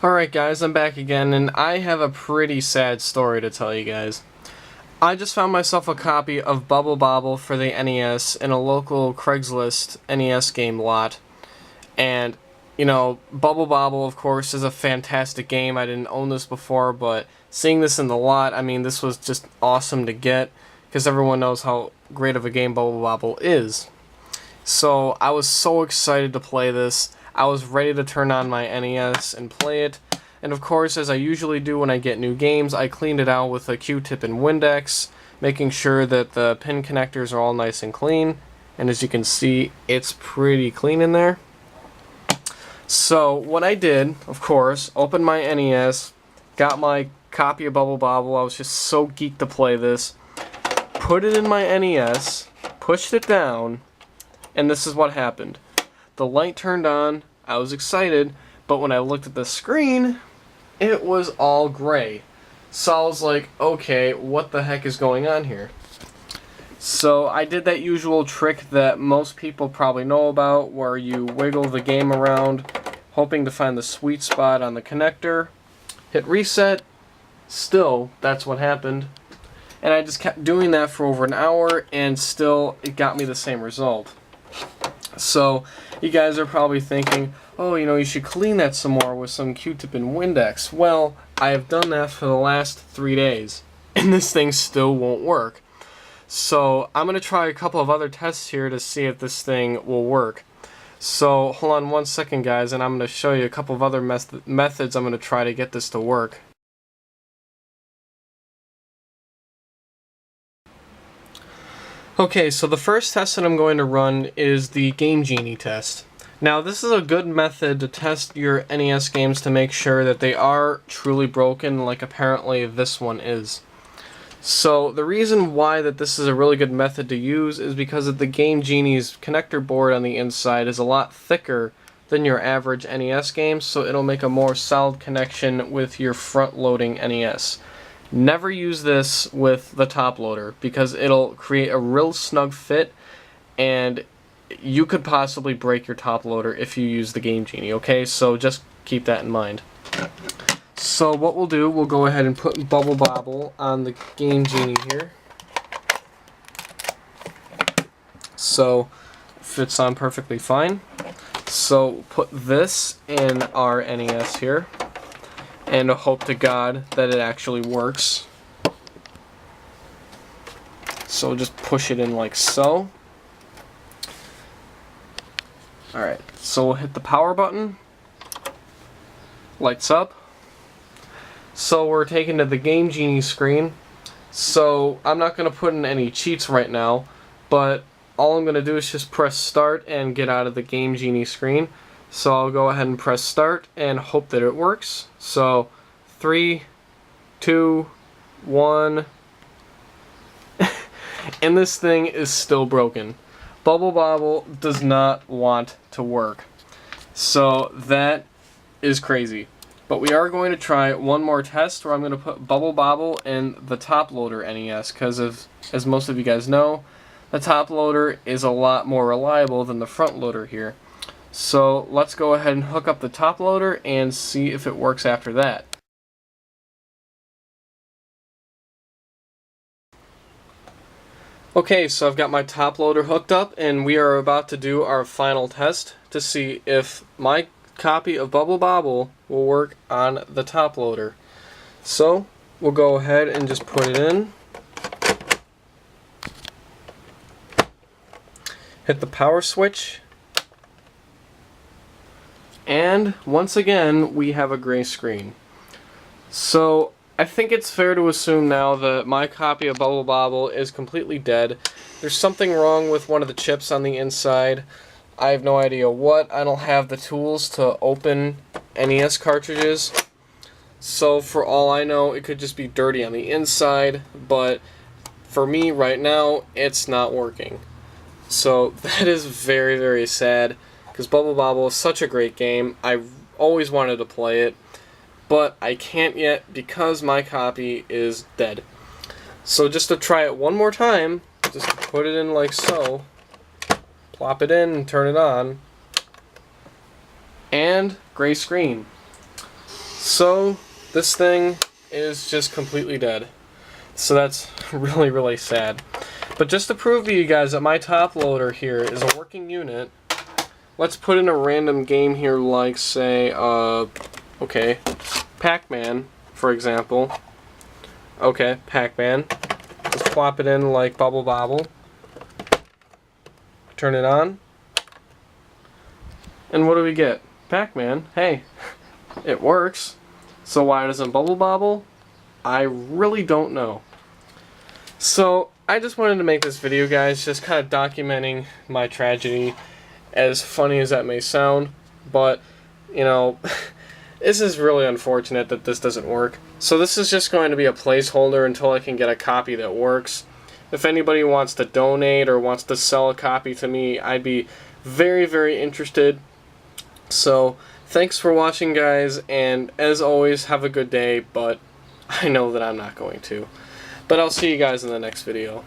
Alright guys, I'm back again, and I have a pretty sad story to tell you guys. I just found myself a copy of Bobble for the NES in a local Craigslist NES game lot. And, you know, Bobble, of course, is a fantastic game. I didn't own this before, but seeing this in the lot, I mean, this was just awesome to get, because everyone knows how great of a game Bobble is. So, I was so excited to play this. I was ready to turn on my NES and play it, and of course, as I usually do when I get new games, I cleaned it out with a Q-tip and Windex, making sure that the pin connectors are all nice and clean, and as you can see, it's pretty clean in there. So, what I did, of course, opened my NES, got my copy of Bobble, I was just so geeked to play this, put it in my NES, pushed it down, and this is what happened. The light turned on, I was excited, but when I looked at the screen, it was all gray. So I was like, okay, what the heck is going on here? So I did that usual trick that most people probably know about, where you wiggle the game around, hoping to find the sweet spot on the connector, hit reset, still, that's what happened. And I just kept doing that for over an hour, and still, it got me the same result. So, you guys are probably thinking, oh, you know, you should clean that some more with some Q-tip and Windex. Well, I have done that for the last 3 days, and this thing still won't work. So, I'm going to try a couple of other tests here to see if this thing will work. So, hold on one second, guys, and I'm going to show you a couple of other methods I'm going to try to get this to work. Okay, so the first test that I'm going to run is the Game Genie test. Now, this is a good method to test your NES games to make sure that they are truly broken, like apparently this one is. So, the reason why that this is a really good method to use is because of the Game Genie's connector board on the inside is a lot thicker than your average NES game, so it'll make a more solid connection with your front-loading NES. Never use this with the top loader because it'll create a real snug fit, and you could possibly break your top loader if you use the Game Genie, okay? So just keep that in mind. So what we'll do, we'll go ahead and put Bobble on the Game Genie here. So fits on perfectly fine. So put this in our NES here, and hope to God that it actually works. So just push it in like so. Alright, so we'll hit the power button. Lights up. So we're taken to the Game Genie screen. So I'm not going to put in any cheats right now, but all I'm going to do is just press start and get out of the Game Genie screen. So I'll go ahead and press start and hope that it works. So 3, 2, 1, and this thing is still broken. Bobble does not want to work. So that is crazy. But we are going to try one more test where I'm going to put Bobble in the top loader NES, because as most of you guys know, the top loader is a lot more reliable than the front loader here. So let's go ahead and hook up the top loader and see if it works after that. Okay, so I've got my top loader hooked up, and we are about to do our final test to see if my copy of Bobble will work on the top loader. So we'll go ahead and just put it in. Hit the power switch. And once again, we have a gray screen. So I think it's fair to assume now that my copy of Bobble is completely dead. There's something wrong with one of the chips on the inside. I have no idea what. I don't have the tools to open NES cartridges. So for all I know, it could just be dirty on the inside, but for me right now, it's not working. So that is very, very sad, because Bobble is such a great game. I've always wanted to play it, but I can't yet because my copy is dead. So just to try it one more time, just put it in like so, plop it in and turn it on, and gray screen. So this thing is just completely dead. So that's really, really sad. But just to prove to you guys that my top loader here is a working unit, let's put in a random game here like, say, okay, Pac-Man, for example. Okay, Pac-Man. Let's plop it in like Bobble. Turn it on. And what do we get? Pac-Man. Hey, it works. So why doesn't Bobble? I really don't know. So I just wanted to make this video, guys, just kind of documenting my tragedy, as funny as that may sound, but, you know, this is really unfortunate that this doesn't work. So this is just going to be a placeholder until I can get a copy that works. If anybody wants to donate or wants to sell a copy to me, I'd be very, very interested. So thanks for watching, guys, and as always, have a good day, but I know that I'm not going to. But I'll see you guys in the next video.